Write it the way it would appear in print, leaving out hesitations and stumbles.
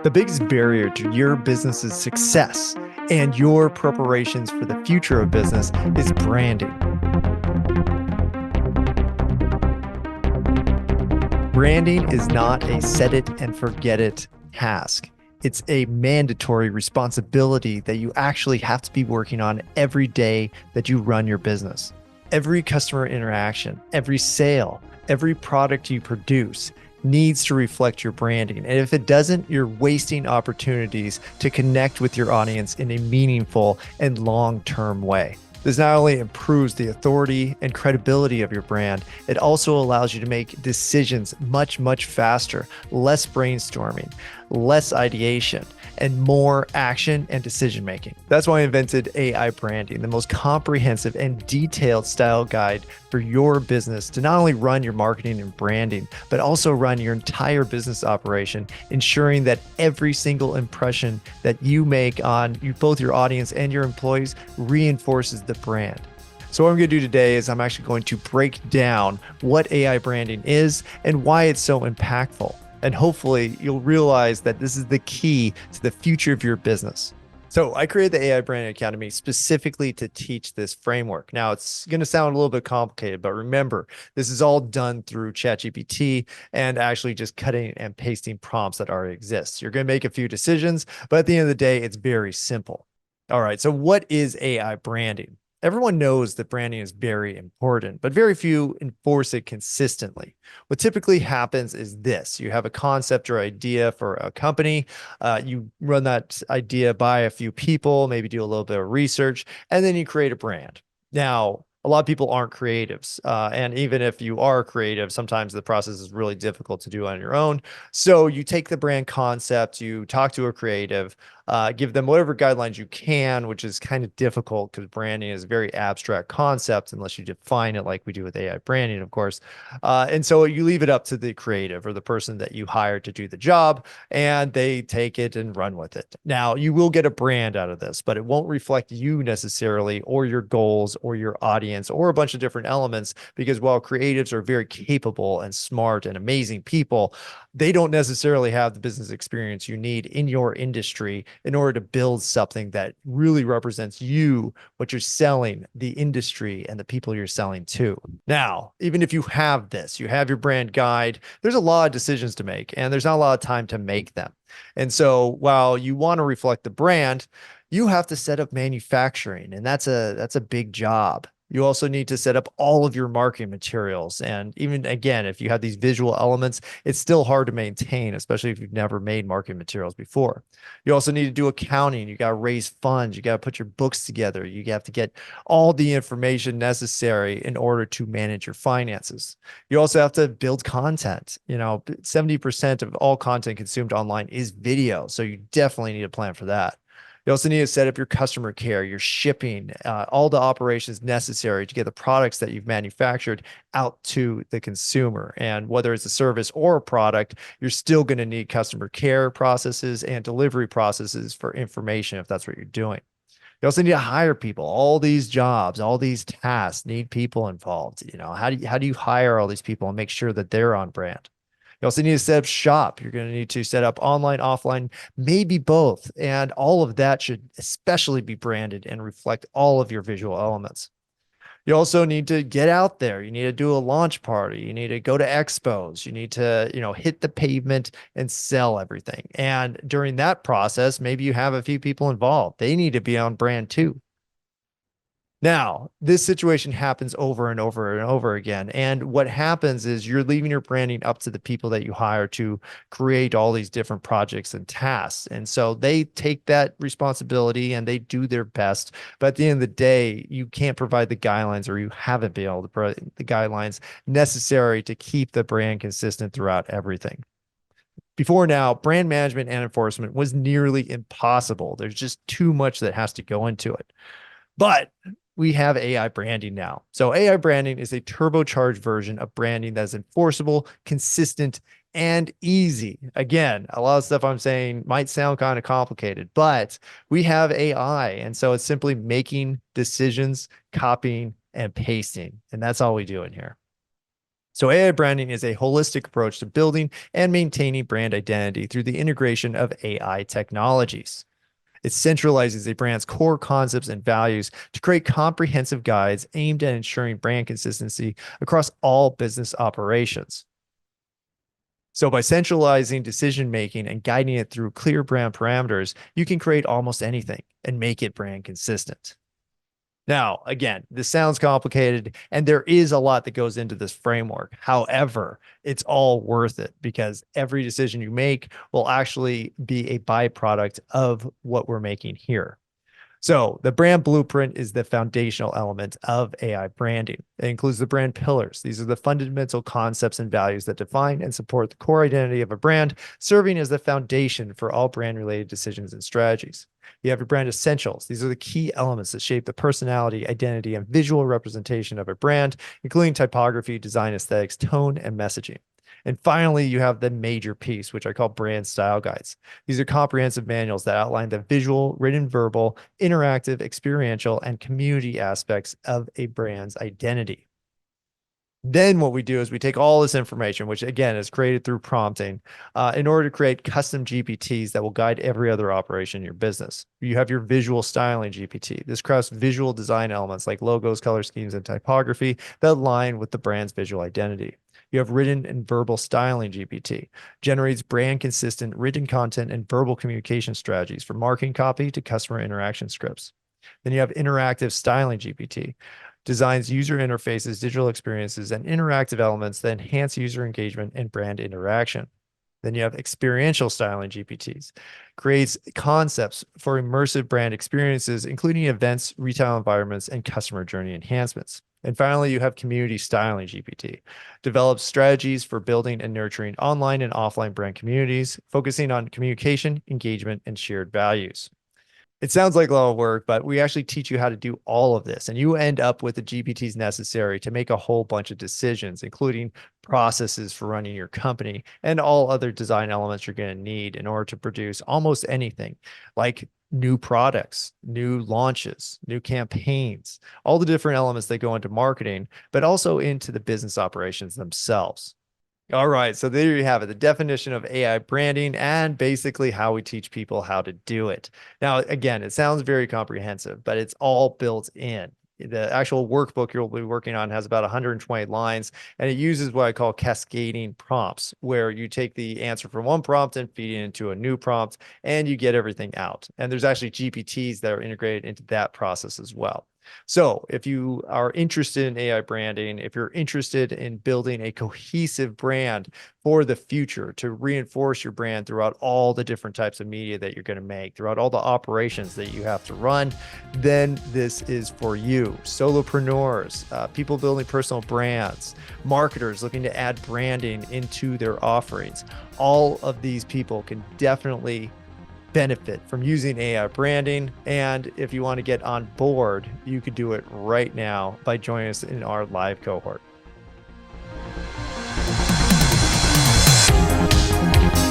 The biggest barrier to your business's success and your preparations for the future of business is branding. Branding is not a set it and forget it task. It's a mandatory responsibility that you actually have to be working on every day that you run your business. Every customer interaction, every sale, every product you produce needs to reflect your branding. And if it doesn't, you're wasting opportunities to connect with your audience in a meaningful and long-term way. This not only improves the authority and credibility of your brand, it also allows you to make decisions much, much faster, less brainstorming, less ideation, and more action and decision making. That's why I invented AI Branding, the most comprehensive and detailed style guide for your business to not only run your marketing and branding, but also run your entire business operation, ensuring that every single impression that you make on both your audience and your employees reinforces the brand. So what I'm going to do today is I'm actually going to break down what AI branding is and why it's so impactful. And hopefully you'll realize that this is the key to the future of your business. So I created the AI Branding Academy specifically to teach this framework. Now it's going to sound a little bit complicated, but remember, this is all done through ChatGPT and actually just cutting and pasting prompts that already exist. You're going to make a few decisions, but at the end of the day, it's very simple. All right, so what is AI branding? Everyone knows that branding is very important, but very few enforce it consistently. What typically happens is this: you have a concept or idea for a company, you run that idea by a few people, maybe do a little bit of research, and then you create a brand. Now, a lot of people aren't creatives. And even if you are creative, sometimes the process is really difficult to do on your own. So you take the brand concept, you talk to a creative, give them whatever guidelines you can, which is kind of difficult because branding is a very abstract concept unless you define it like we do with AI branding, of course. And so you leave it up to the creative or the person that you hire to do the job, and they take it and run with it. Now, you will get a brand out of this, but it won't reflect you necessarily or your goals or your audience or a bunch of different elements, because while creatives are very capable and smart and amazing people, they don't necessarily have the business experience you need in your industry in order to build something that really represents you, what you're selling, the industry, and the people you're selling to. Now, even if you have this, you have your brand guide, there's a lot of decisions to make, and there's not a lot of time to make them. And so while you want to reflect the brand, you have to set up manufacturing, and that's a big job. You also need to set up all of your marketing materials. And even again, if you have these visual elements, it's still hard to maintain, especially if you've never made marketing materials before. You also need to do accounting. You got to raise funds. You got to put your books together. You have to get all the information necessary in order to manage your finances. You also have to build content. 70% of all content consumed online is video. So you definitely need a plan for that. You also need to set up your customer care, your shipping, all the operations necessary to get the products that you've manufactured out to the consumer. And whether it's a service or a product, you're still going to need customer care processes and delivery processes for information if that's what you're doing. You also need to hire people. All these jobs, all these tasks need people involved. How do you hire all these people and make sure that they're on brand? You also need to set up shop. You're going to need to set up online, offline, maybe both. And all of that should especially be branded and reflect all of your visual elements. You also need to get out there. You need to do a launch party. You need to go to expos. You need to, hit the pavement and sell everything. And during that process, maybe you have a few people involved. They need to be on brand too. Now, this situation happens over and over and over again. And what happens is you're leaving your branding up to the people that you hire to create all these different projects and tasks. And so they take that responsibility and they do their best. But at the end of the day, you can't provide the guidelines, or you haven't been able to provide the guidelines necessary to keep the brand consistent throughout everything. Before now, brand management and enforcement was nearly impossible. There's just too much that has to go into it. But we have AI branding now. So AI branding is a turbocharged version of branding that is enforceable, consistent, and easy. Again, a lot of stuff I'm saying might sound kind of complicated, but we have AI. And so it's simply making decisions, copying, and pasting. And that's all we do in here. So AI branding is a holistic approach to building and maintaining brand identity through the integration of AI technologies. It centralizes a brand's core concepts and values to create comprehensive guides aimed at ensuring brand consistency across all business operations. So, by centralizing decision making and guiding it through clear brand parameters, you can create almost anything and make it brand consistent. Now, again, this sounds complicated and there is a lot that goes into this framework. However, it's all worth it because every decision you make will actually be a byproduct of what we're making here. So the brand blueprint is the foundational element of AI branding. It includes the brand pillars. These are the fundamental concepts and values that define and support the core identity of a brand, serving as the foundation for all brand related decisions and strategies. You have your brand essentials. These are the key elements that shape the personality, identity, and visual representation of a brand, including typography, design aesthetics, tone, and messaging. And finally, you have the major piece, which I call brand style guides. These are comprehensive manuals that outline the visual, written, verbal, interactive, experiential, and community aspects of a brand's identity. Then what we do is we take all this information, which again is created through prompting, in order to create custom GPTs that will guide every other operation in your business. You have your visual styling GPT. This crafts visual design elements like logos, color schemes, and typography that align with the brand's visual identity. You have written and verbal styling GPT, generates brand consistent written content and verbal communication strategies from marketing copy to customer interaction scripts. Then you have interactive styling GPT, designs user interfaces, digital experiences, and interactive elements that enhance user engagement and brand interaction. Then you have experiential styling GPTs, creates concepts for immersive brand experiences, including events, retail environments, and customer journey enhancements. And finally, you have community styling GPT, develops strategies for building and nurturing online and offline brand communities, focusing on communication, engagement, and shared values. It sounds like a lot of work, but we actually teach you how to do all of this. And you end up with the GPTs necessary to make a whole bunch of decisions, including processes for running your company and all other design elements you're going to need in order to produce almost anything like new products, new launches, new campaigns, all the different elements that go into marketing, but also into the business operations themselves. All right, so there you have it, the definition of AI branding and basically how we teach people how to do it. Now, again, it sounds very comprehensive, but it's all built in. The actual workbook you'll be working on has about 120 lines, and it uses what I call cascading prompts, where you take the answer from one prompt and feed it into a new prompt, and you get everything out. And there's actually GPTs that are integrated into that process as well. So if you are interested in AI branding, if you're interested in building a cohesive brand for the future to reinforce your brand throughout all the different types of media that you're going to make, throughout all the operations that you have to run, then this is for you. Solopreneurs, people building personal brands, marketers looking to add branding into their offerings. All of these people can definitely benefit from using AI branding. And if you want to get on board, you could do it right now by joining us in our live cohort.